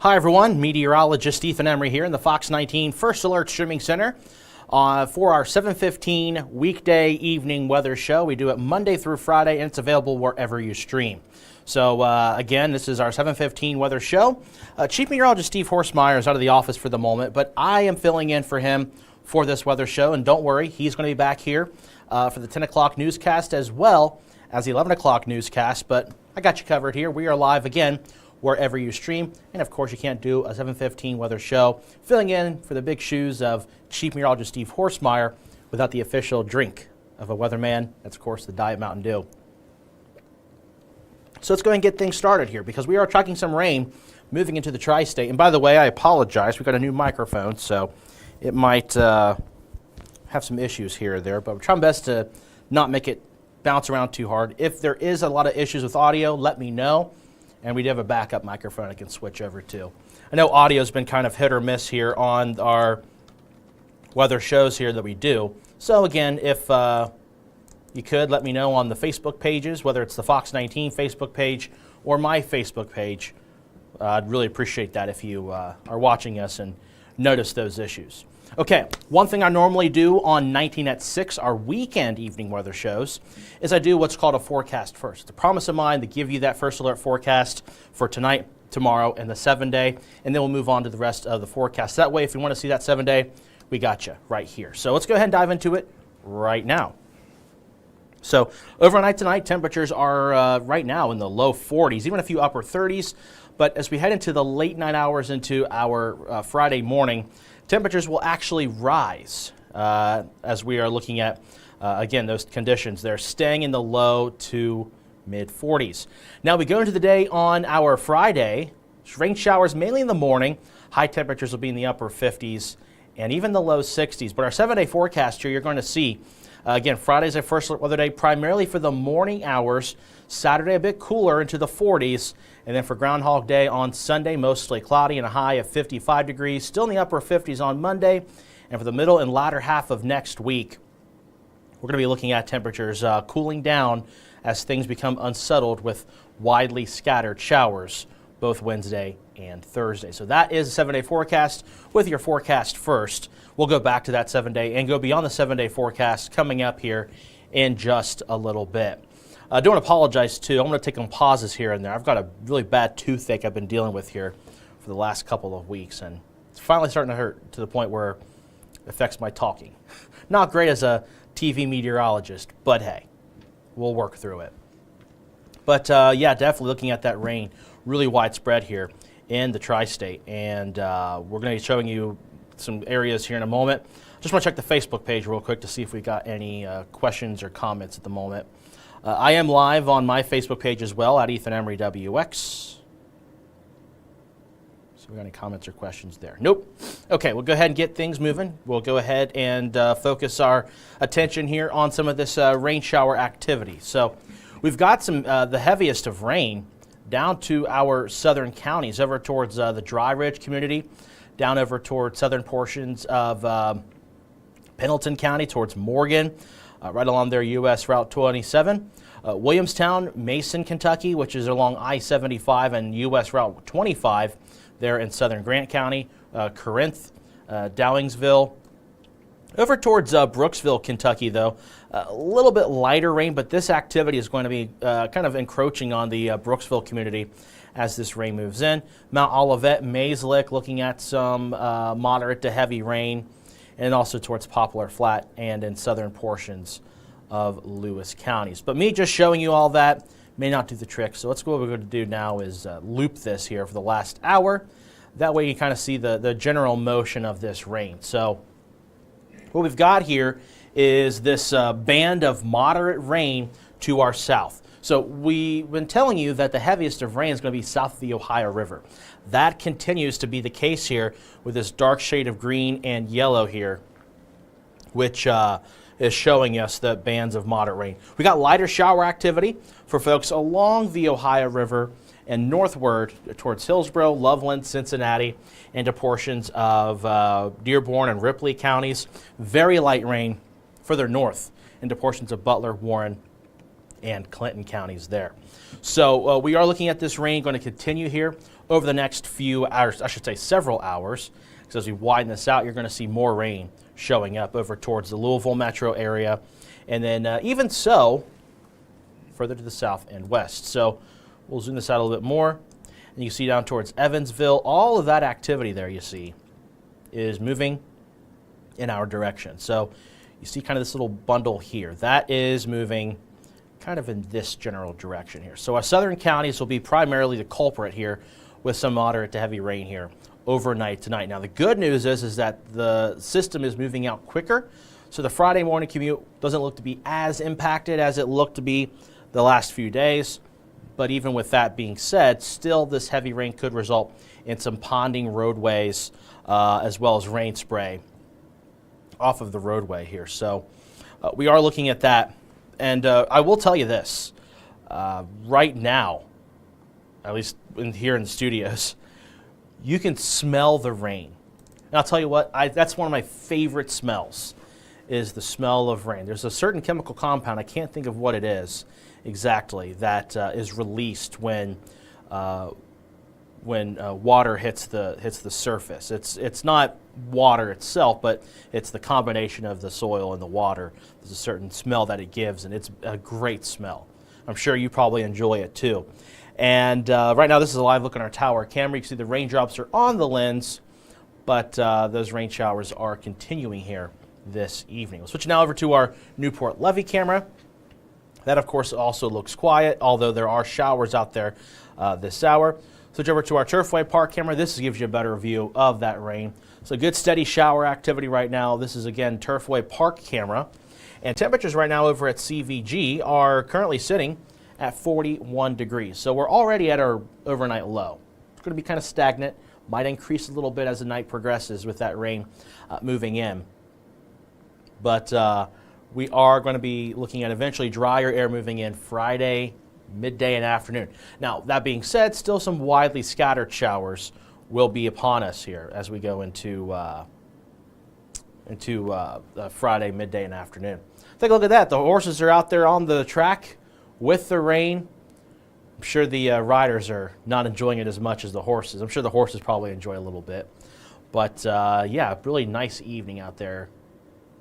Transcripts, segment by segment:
Hi everyone, Meteorologist Emery here in the Fox 19 First Alert Streaming Center for our 7:15 weekday evening weather show. We do it Monday through Friday and it's available wherever you stream. So again, this is our 7:15 weather show. Chief Meteorologist Steve Horstmeyer is out of the office for the moment, but I am filling in for him for this weather show. And don't worry, he's going to be back here for the 10 o'clock newscast as well as the 11 o'clock newscast. But I got you covered here. We are live again wherever you stream. And of course, you can't do a 7:15 weather show filling in for the big shoes of Chief Meteorologist Steve Horstmeyer without the official drink of a weatherman. That's, of course, the Diet Mountain Dew. So let's go ahead and get things started here because we are tracking some rain moving into the tri-state. And by the way, I apologize. We've got a new microphone, so it might have some issues here or there. But we're trying best to not make it bounce around too hard. If there is a lot of issues with audio, let me know. And we do have a backup microphone I can switch over to. I know audio's been kind of hit or miss here on our weather shows here that we do. So again, if you could let me know on the Facebook pages, whether it's the Fox 19 Facebook page or my Facebook page. I'd really appreciate that if you are watching us and notice those issues. Okay, one thing I normally do on 19 at 6, our weekend evening weather shows, is I do what's called a forecast first. It's a promise of mine to give you that first alert forecast for tonight, tomorrow, and the 7-day, and then we'll move on to the rest of the forecast. That way, if you want to see that 7-day, we got you right here. So let's go ahead and dive into it right now. So overnight tonight, temperatures are right now in the low 40s, even a few upper 30s. But as we head into the late night hours into our Friday morning, temperatures will actually rise as we are looking at, again, those conditions. They're staying in the low to mid 40s. Now we go into the day on our Friday, rain showers mainly in the morning. High temperatures will be in the upper 50s and even the low 60s. But our 7-day forecast here, you're going to see, again, Friday's a first alert weather day primarily for the morning hours. Saturday a bit cooler into the 40s. And then for Groundhog Day on Sunday, mostly cloudy and a high of 55 degrees. Still in the upper 50s on Monday. And for the middle and latter half of next week, we're going to be looking at temperatures cooling down as things become unsettled with widely scattered showers both Wednesday and Thursday. So that is a 7-day forecast with your forecast first. We'll go back to that 7-day and go beyond the 7-day forecast coming up here in just a little bit. I don't apologize too. I'm going to take some pauses here and there. I've got a really bad toothache I've been dealing with here for the last couple of weeks, and it's finally starting to hurt to the point where it affects my talking. Not great as a TV meteorologist, but hey, we'll work through it. But yeah, definitely looking at that rain, really widespread here in the tri-state, and we're going to be showing you some areas here in a moment. Just want to check the Facebook page real quick to see if we got any questions or comments at the moment. I am live on my Facebook page as well at Ethan Emery WX. So we got any comments or questions there? Nope. Okay, we'll go ahead and get things moving. We'll go ahead and focus our attention here on some of this rain shower activity. So we've got some the heaviest of rain down to our southern counties, over towards the Dry Ridge community, down over towards southern portions of Pendleton County, towards Morgan, right along their U.S. Route 27. Williamstown, Mason, Kentucky, which is along I-75 and U.S. Route 25 there in southern Grant County. Corinth, Dowingsville. Over towards Brooksville, Kentucky, though, a little bit lighter rain, but this activity is going to be kind of encroaching on the Brooksville community as this rain moves in. Mount Olivet, Mayslick, looking at some moderate to heavy rain, and also towards Poplar Flat and in southern portions of Lewis counties. But me just showing you all that may not do the trick. So let's go. What we're going to do now is loop this here for the last hour. That way you kind of see the general motion of this rain. So what we've got here is this band of moderate rain to our south. So we've been telling you that the heaviest of rain is going to be south of the Ohio River. That continues to be the case here with this dark shade of green and yellow here, which is showing us the bands of moderate rain. We got lighter shower activity for folks along the Ohio River and northward towards Hillsborough, Loveland, Cincinnati, into portions of Dearborn and Ripley counties. Very light rain further north into portions of Butler, Warren, and Clinton counties there. So we are looking at this rain going to continue here over the next few hours, I should say several hours, because as we widen this out, you're going to see more rain showing up over towards the Louisville metro area, and then even so, further to the south and west. So we'll zoom this out a little bit more, and you see down towards Evansville, all of that activity there you see is moving in our direction. So you see kind of this little bundle here. That is moving kind of in this general direction here. So our southern counties will be primarily the culprit here with some moderate to heavy rain here overnight tonight. Now the good news is that the system is moving out quicker, so the Friday morning commute doesn't look to be as impacted as it looked to be the last few days. But even with that being said, still this heavy rain could result in some ponding roadways as well as rain spray off of the roadway here. So we are looking at that. And I will tell you this, right now, at least here in the studios, you can smell the rain. And I'll tell you what, that's one of my favorite smells, is the smell of rain. There's a certain chemical compound, I can't think of what it is exactly, that is released when water hits the surface. It's not water itself, but it's the combination of the soil and the water. There's a certain smell that it gives, and it's a great smell. I'm sure you probably enjoy it too. And right now, this is a live look on our tower camera. You can see the raindrops are on the lens, but those rain showers are continuing here this evening. We'll switch now over to our Newport Levee camera. That, of course, also looks quiet, although there are showers out there this hour. Switch over to our Turfway Park camera. This gives you a better view of that rain. So good steady shower activity right now. This is, again, Turfway Park camera. And temperatures right now over at CVG are currently sitting at 41 degrees. So we're already at our overnight low. It's going to be kind of stagnant. Might increase a little bit as the night progresses with that rain moving in. But we are going to be looking at eventually drier air moving in Friday, midday, and afternoon. Now, that being said, still some widely scattered showers will be upon us here as we go into Friday, midday, and afternoon. Take a look at that. The horses are out there on the track with the rain. I'm sure the riders are not enjoying it as much as the horses. I'm sure the horses probably enjoy a little bit. But yeah, really nice evening out there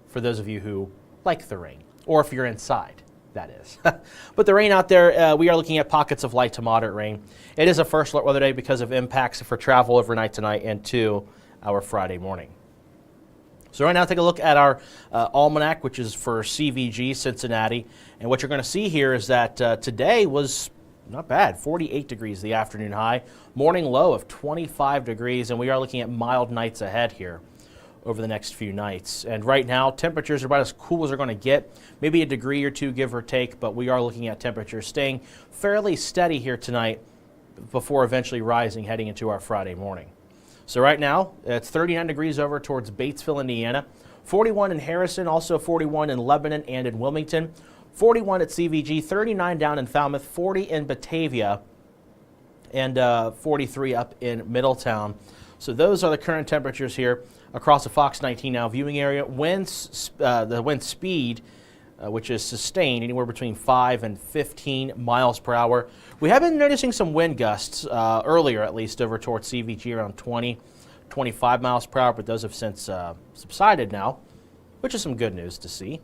for those of you who like the rain, or if you're inside, that is. But the rain out there, we are looking at pockets of light to moderate rain. It is a first alert weather day because of impacts for travel overnight tonight and to our Friday morning. So right now, take a look at our almanac, which is for CVG, Cincinnati. And what you're going to see here is that today was not bad, 48 degrees the afternoon high, morning low of 25 degrees, and we are looking at mild nights ahead here over the next few nights. And right now, temperatures are about as cool as they're going to get, maybe a degree or two, give or take, but we are looking at temperatures staying fairly steady here tonight before eventually rising heading into our Friday morning. So right now, it's 39 degrees over towards Batesville, Indiana, 41 in Harrison, also 41 in Lebanon and in Wilmington, 41 at CVG, 39 down in Falmouth, 40 in Batavia, and 43 up in Middletown. So those are the current temperatures here across the Fox 19 Now viewing area. The wind speed, which is sustained anywhere between 5 and 15 miles per hour. We have been noticing some wind gusts earlier, at least, over towards CVG around 20, 25 miles per hour, but those have since subsided now, which is some good news to see.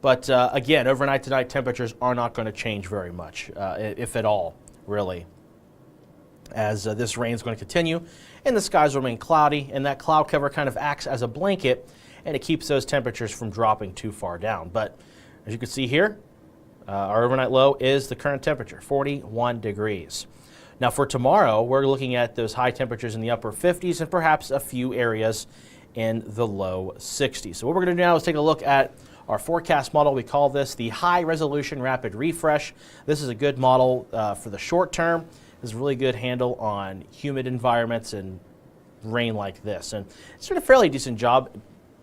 But again, overnight tonight, temperatures are not going to change very much, if at all, really, as this rain is going to continue and the skies remain cloudy, and that cloud cover kind of acts as a blanket, and it keeps those temperatures from dropping too far down. But as you can see here, our overnight low is the current temperature, 41 degrees. Now for tomorrow, we're looking at those high temperatures in the upper 50s and perhaps a few areas in the low 60s. So what we're going to do now is take a look at our forecast model. We call this the High Resolution Rapid Refresh. This is a good model for the short term. It's a really good handle on humid environments and rain like this. And it's done a fairly decent job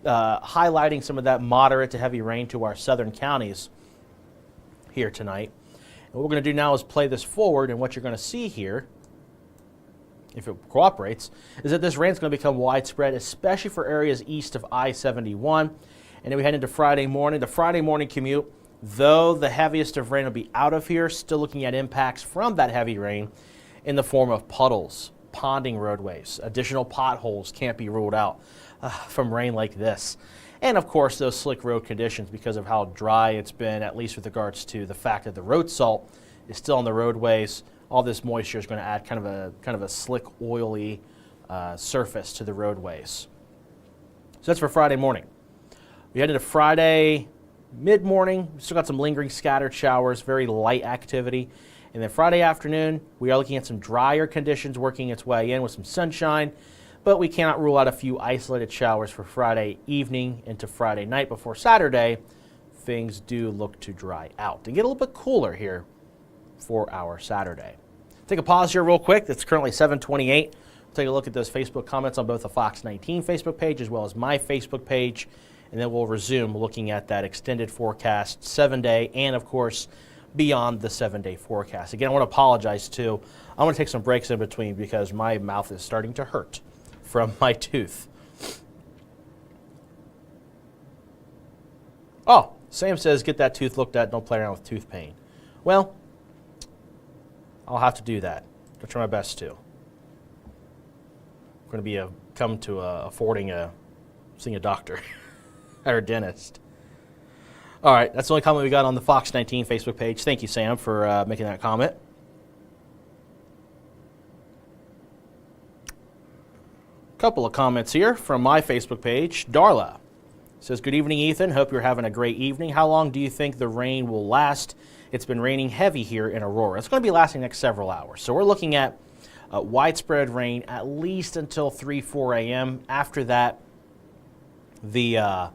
highlighting some of that moderate to heavy rain to our southern counties here tonight. And what we're going to do now is play this forward, and what you're going to see here, if it cooperates, is that this rain is going to become widespread, especially for areas east of I-71. And then we head into Friday morning. The Friday morning commute Though the heaviest of rain will be out of here, still looking at impacts from that heavy rain in the form of puddles, ponding roadways. Additional potholes can't be ruled out from rain like this. And of course, those slick road conditions because of how dry it's been, at least with regards to the fact that the road salt is still on the roadways. All this moisture is going to add kind of a slick, oily surface to the roadways. So that's for Friday morning. We head into Friday mid-morning. We still got some lingering scattered showers, very light activity. And then Friday afternoon, we are looking at some drier conditions working its way in with some sunshine, but we cannot rule out a few isolated showers for Friday evening into Friday night. Before Saturday, things do look to dry out and get a little bit cooler here for our Saturday. Take a pause here real quick. It's currently 7:28. We'll take a look at those Facebook comments on both the Fox 19 Facebook page as well as my Facebook page, and then we'll resume looking at that extended forecast, 7-day, and of course, beyond the 7-day forecast. Again, I want to apologize too. I want to take some breaks in between because my mouth is starting to hurt from my tooth. Oh, Sam says, get that tooth looked at, don't play around with tooth pain. Well, I'll have to do that. I'll try my best to. I'm going to be affording seeing a doctor or a dentist. All right, that's the only comment we got on the Fox 19 Facebook page. Thank you, Sam, for making that comment. Couple of comments here from my Facebook page. Darla says, good evening, Ethan. Hope you're having a great evening. How long do you think the rain will last? It's been raining heavy here in Aurora. It's going to be lasting the next several hours. So we're looking at widespread rain at least until 3, 4 a.m. After that, the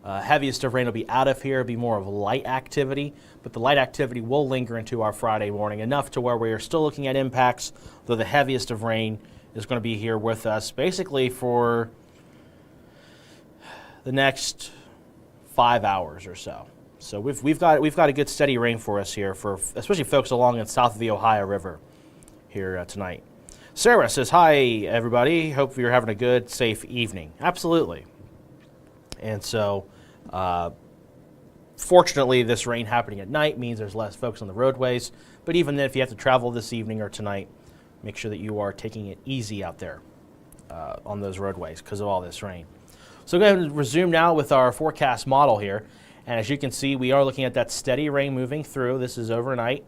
heaviest of rain will be out of here. It'll be more of light activity, but the light activity will linger into our Friday morning, enough to where we are still looking at impacts, though the heaviest of rain is going to be here with us basically for the next 5 hours or so. So we've got a good steady rain for us here, for especially folks along and south of the Ohio River here tonight. Sarah says, hi, everybody. Hope you're having a good, safe evening. Absolutely. And so, fortunately, this rain happening at night means there's less folks on the roadways. But even then, if you have to travel this evening or tonight, make sure that you are taking it easy out there on those roadways because of all this rain. So go ahead and resume now with our forecast model here. And as you can see, we are looking at that steady rain moving through. This is overnight,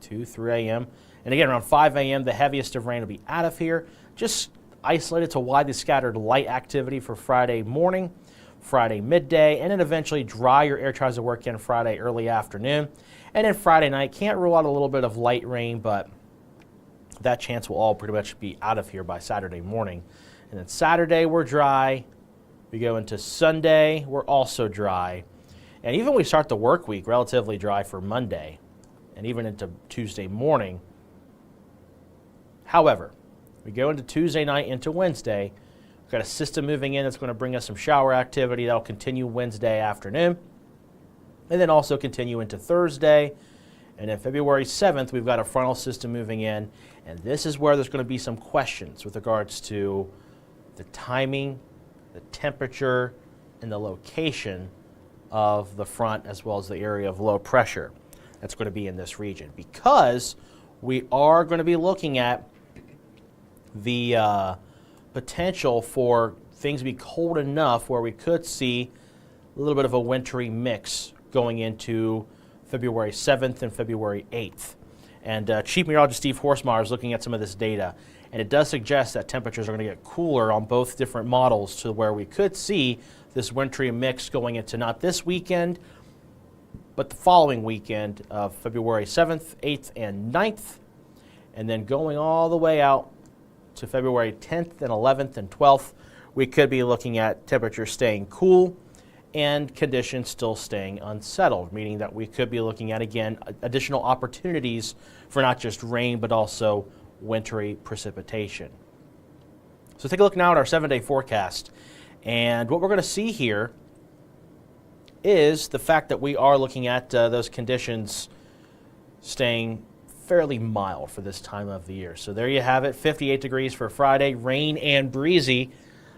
2, 3 a.m. And again, around 5 a.m., the heaviest of rain will be out of here. Just isolated to widely scattered light activity for Friday morning, Friday midday, and then eventually drier air tries to work in Friday early afternoon. And then Friday night, can't rule out a little bit of light rain, but that chance will all pretty much be out of here by Saturday morning. And then Saturday, we're dry. We go into Sunday, we're also dry. And even when we start the work week, relatively dry for Monday and even into Tuesday morning. However, we go into Tuesday night into Wednesday. We've got a system moving in that's going to bring us some shower activity. That'll continue Wednesday afternoon and then also continue into Thursday. And then February 7th, we've got a frontal system moving in. And this is where there's going to be some questions with regards to the timing, the temperature, and the location of the front as well as the area of low pressure that's going to be in this region, because we are going to be looking at the potential for things to be cold enough where we could see a little bit of a wintry mix going into February 7th and February 8th. And Chief Meteorologist Steve Horsemeyer is looking at some of this data, and it does suggest that temperatures are going to get cooler on both different models to where we could see this wintry mix going into not this weekend, but the following weekend of February 7th, 8th, and 9th, and then going all the way out to February 10th and 11th and 12th, we could be looking at temperatures staying cool and conditions still staying unsettled, meaning that we could be looking at, again, additional opportunities for not just rain, but also wintry precipitation. So take a look now at our 7-day forecast. And what we're going to see here is the fact that we are looking at those conditions staying fairly mild for this time of the year. So there you have it, 58 degrees for Friday, rain and breezy,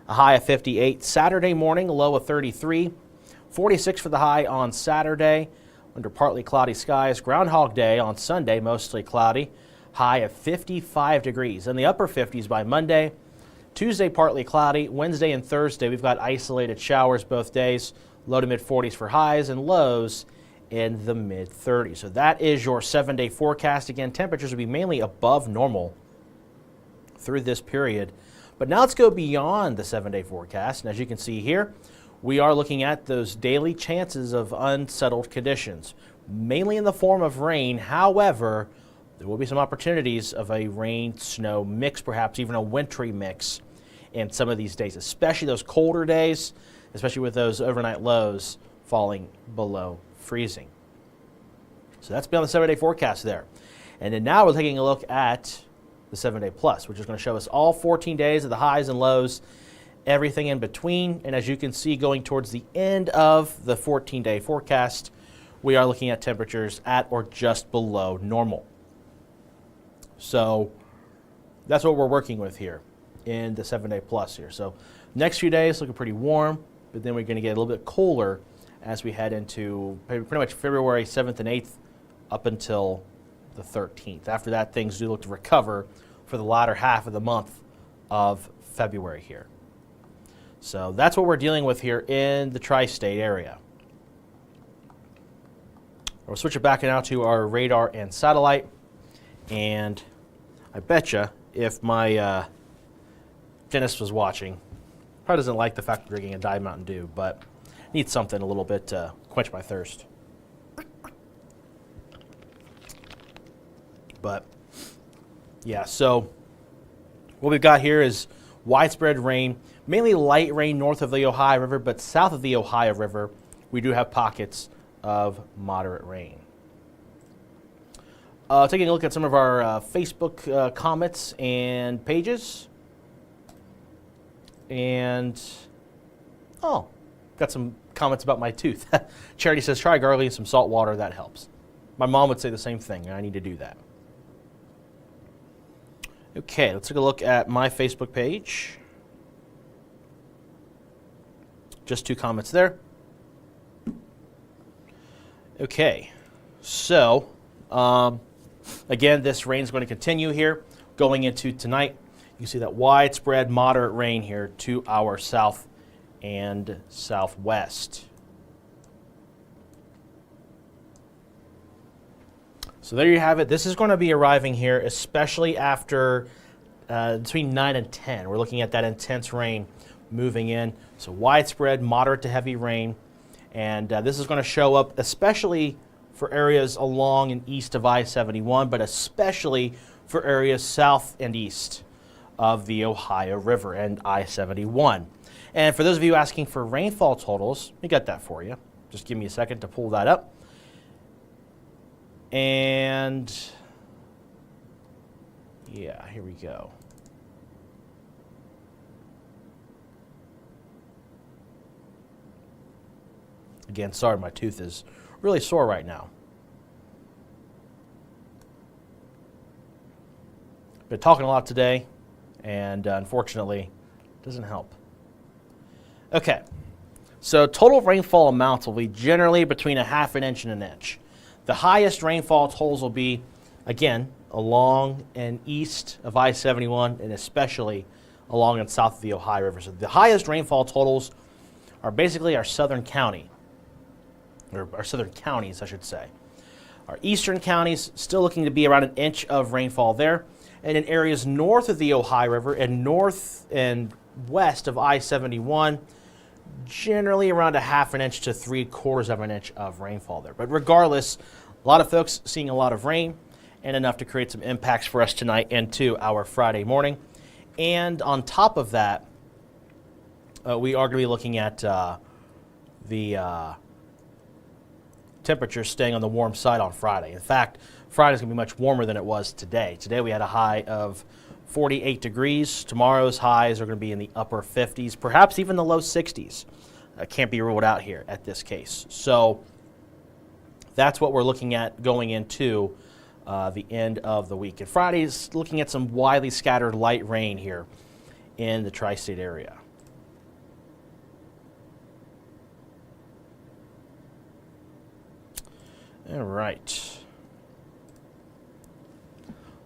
a high of 58. Saturday morning, a low of 33. 46 for the high on Saturday. under partly cloudy skies. Groundhog Day on Sunday, mostly cloudy, high of 55 degrees. In the upper 50s by Monday. Tuesday, partly cloudy. Wednesday and Thursday, we've got isolated showers both days, low to mid 40s for highs and lows in the mid 30s. So that is your 7-day forecast. Again, temperatures will be mainly above normal through this period. But now let's go beyond the 7-day forecast. And as you can see here, we are looking at those daily chances of unsettled conditions, mainly in the form of rain. However, there will be some opportunities of a rain-snow mix, perhaps even a wintry mix in some of these days, especially those colder days, especially with those overnight lows falling below freezing. So that's beyond the 7-day forecast there. And then now we're taking a look at the 7-day plus, which is going to show us all 14 days of the highs and lows, everything in between. And as you can see, going towards the end of the 14-day forecast, we are looking at temperatures at or just below normal. So that's what we're working with here in the 7-day plus here. So next few days looking pretty warm, but then we're going to get a little bit cooler as we head into pretty much February 7th and 8th up until the 13th. After that, things do look to recover for the latter half of the month of February here. So that's what we're dealing with here in the tri-state area. We'll switch it back now to our radar and satellite. And I betcha if my dentist was watching, probably doesn't like the fact of drinking a Diet Mountain Dew, but needs something a little bit to quench my thirst. But yeah, so what we've got here is widespread rain, mainly light rain north of the Ohio River, but south of the Ohio River, we do have pockets of moderate rain. Taking a look at some of our Facebook comments and pages. And, got some comments about my tooth. Charity says, try gargling some salt water, that helps. My mom would say the same thing, and I need to do that. Okay, let's take a look at my Facebook page. Just 2 comments there. Okay, so, again, this rain is going to continue here going into tonight. You can see that widespread moderate rain here to our south and southwest. So there you have it. This is going to be arriving here, especially after between 9 and 10. We're looking at that intense rain moving in. So widespread, moderate to heavy rain. And this is going to show up especially for areas along and east of I-71, but especially for areas south and east of the Ohio River and I-71. And for those of you asking for rainfall totals, we got that for you. Just give me a second to pull that up. And yeah, here we go. Again, sorry, my tooth is really sore right now. Been talking a lot today, and unfortunately, it doesn't help. Okay, so total rainfall amounts will be generally between 1/2 inch and 1 inch. The highest rainfall totals will be, again, along and east of I-71, and especially along and south of the Ohio River. So the highest rainfall totals are basically our southern county, or our southern counties, I should say. Our eastern counties still looking to be around 1 inch of rainfall there. And in areas north of the Ohio River and north and west of I-71, generally around 1/2 inch to 3/4 inch of rainfall there. But regardless, a lot of folks seeing a lot of rain and enough to create some impacts for us tonight into our Friday morning. And on top of that, we are going to be looking at the temperatures staying on the warm side on Friday. In fact, Friday's going to be much warmer than it was today. Today we had a high of 48 degrees. Tomorrow's highs are going to be in the upper 50s, perhaps even the low 60s. Can't be ruled out here at this case. So that's what we're looking at going into the end of the week. And Friday's looking at some widely scattered light rain here in the tri-state area. All right.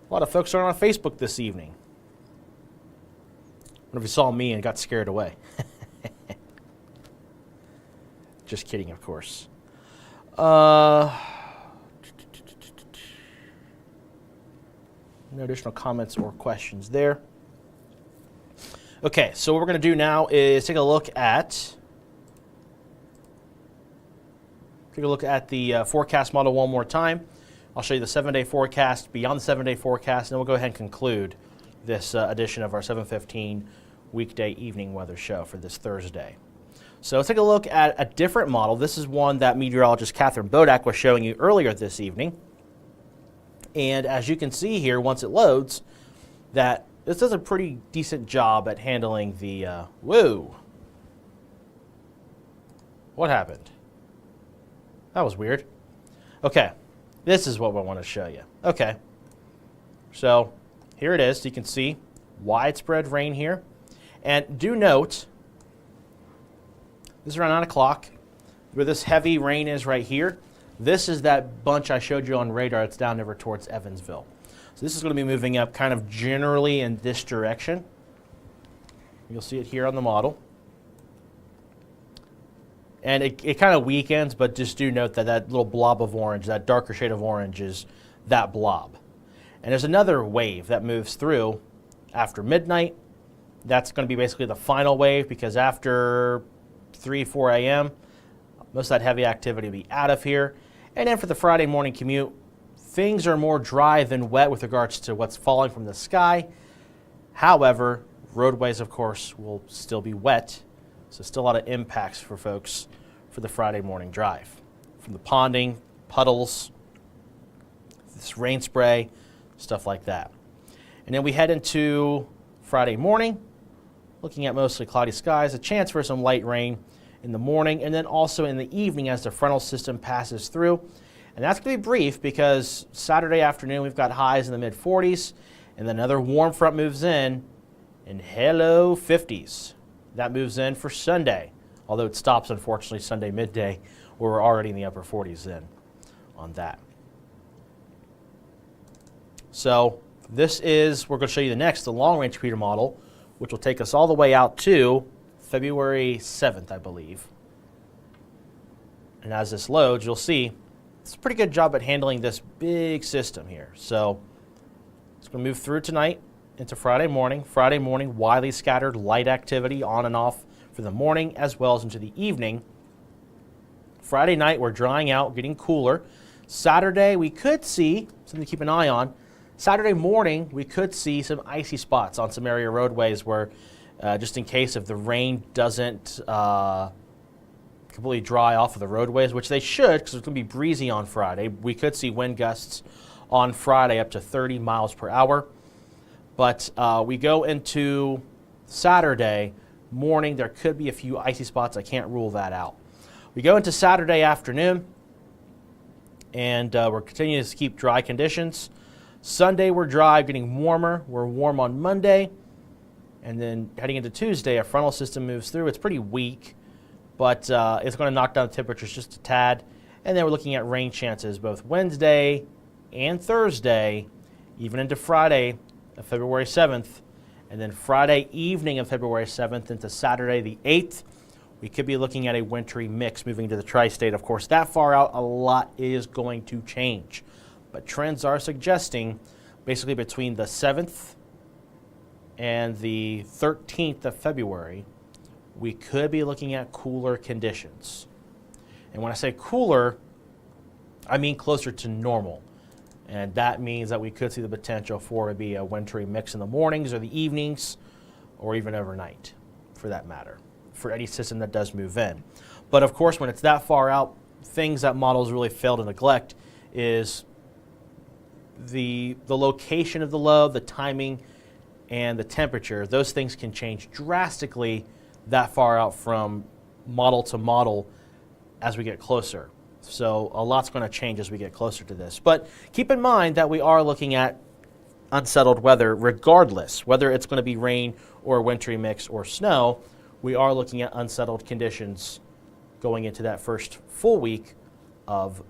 A lot of folks are on Facebook this evening. I wonder if you saw me and got scared away. Just kidding, of course. No additional comments or questions there. Okay, so what we're going to do now is take a look at the forecast model one more time. I'll show you the 7-day forecast, beyond the 7-day forecast, and then we'll go ahead and conclude this edition of our 7:15 weekday evening weather show for this Thursday. So let's take a look at a different model. This is one that meteorologist Catherine Bodak was showing you earlier this evening. And as you can see here, once it loads, that this does a pretty decent job at handling the, whoa. What happened? That was weird. Okay, this is what I want to show you. Okay, so here it is. You can see widespread rain here. And do note, this is around 9 o'clock, where this heavy rain is right here. This is that bunch I showed you on radar. It's down over towards Evansville. So this is going to be moving up kind of generally in this direction. You'll see it here on the model. And it kind of weakens, but just do note that that little blob of orange, that darker shade of orange is that blob. And there's another wave that moves through after midnight. That's going to be basically the final wave, because after 3, 4 a.m., most of that heavy activity will be out of here. And then for the Friday morning commute, things are more dry than wet with regards to what's falling from the sky. However, roadways, of course, will still be wet. So still a lot of impacts for folks for the Friday morning drive. From the ponding, puddles, this rain spray, stuff like that. And then we head into Friday morning, looking at mostly cloudy skies, a chance for some light rain in the morning, and then also in the evening as the frontal system passes through. And that's going to be brief, because Saturday afternoon we've got highs in the mid-40s, and then another warm front moves in, and hello 50s. That moves in for Sunday, although it stops, unfortunately, Sunday midday, where we're already in the upper 40s then on that. So this is, we're going to show you the next, the long-range computer model, which will take us all the way out to February 7th, I believe. And as this loads, you'll see it's a pretty good job at handling this big system here. So it's going to move through tonight into Friday morning. Friday morning, widely scattered light activity on and off for the morning as well as into the evening. Friday night, we're drying out, getting cooler. Saturday, we could see, something to keep an eye on. Saturday morning, we could see some icy spots on some area roadways where, just in case if the rain doesn't completely dry off of the roadways, which they should, because it's going to be breezy on Friday. We could see wind gusts on Friday up to 30 miles per hour. But we go into Saturday morning, there could be a few icy spots. I can't rule that out. We go into Saturday afternoon, and we're continuing to keep dry conditions. Sunday, we're dry, getting warmer. We're warm on Monday. And then heading into Tuesday, a frontal system moves through. It's pretty weak, but it's going to knock down the temperatures just a tad. And then we're looking at rain chances both Wednesday and Thursday, even into Friday of February 7th. And then Friday evening of February 7th into Saturday the 8th, we could be looking at a wintry mix moving to the tri-state. Of course, that far out, a lot is going to change. But trends are suggesting basically between the 7th and the 13th of February, we could be looking at cooler conditions. And when I say cooler, I mean closer to normal. And that means that we could see the potential for it to be a wintry mix in the mornings or the evenings, or even overnight, for that matter, for any system that does move in. But of course, when it's that far out, things that models really fail to neglect is the location of the low, the timing, and the temperature. Those things can change drastically that far out from model to model as we get closer. So a lot's going to change as we get closer to this. But keep in mind that we are looking at unsettled weather regardless, whether it's going to be rain or a wintry mix or snow. We are looking at unsettled conditions going into that first full week of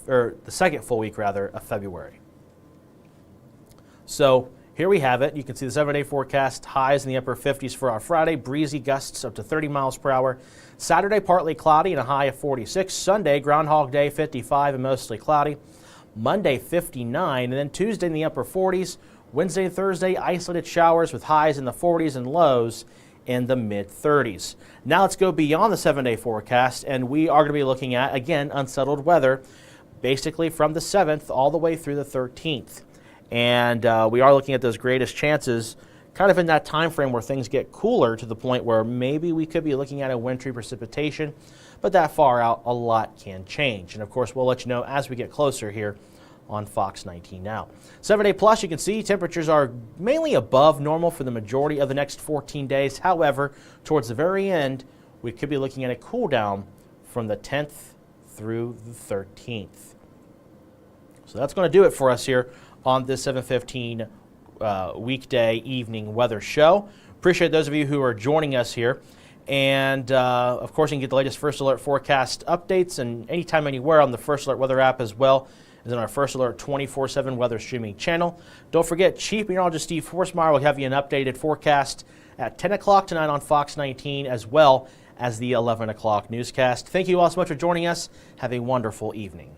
or the second full week rather, of February. So here we have it. You can see the 7-day forecast, highs in the upper 50s for our Friday, breezy gusts up to 30 miles per hour. Saturday, partly cloudy and a high of 46. Sunday, Groundhog Day, 55 and mostly cloudy. Monday, 59, and then Tuesday in the upper 40s. Wednesday and Thursday, isolated showers with highs in the 40s and lows in the mid-30s. Now let's go beyond the 7-day forecast, and we are going to be looking at, again, unsettled weather, basically from the 7th all the way through the 13th. And we are looking at those greatest chances kind of in that time frame where things get cooler to the point where maybe we could be looking at a wintry precipitation, but that far out, a lot can change. And of course, we'll let you know as we get closer here on Fox 19 Now. 7-day plus, you can see temperatures are mainly above normal for the majority of the next 14 days. However, towards the very end, we could be looking at a cool down from the 10th through the 13th. So that's going to do it for us here on this 7:15 weekday evening weather show. Appreciate those of you who are joining us here. And of course, you can get the latest First Alert forecast updates and anytime, anywhere on the First Alert weather app, as well as in our First Alert 24/7 weather streaming channel. Don't forget, Chief Meteorologist Steve Forsmeyer will have you an updated forecast at 10 o'clock tonight on Fox 19, as well as the 11 o'clock newscast. Thank you all so much for joining us. Have a wonderful evening.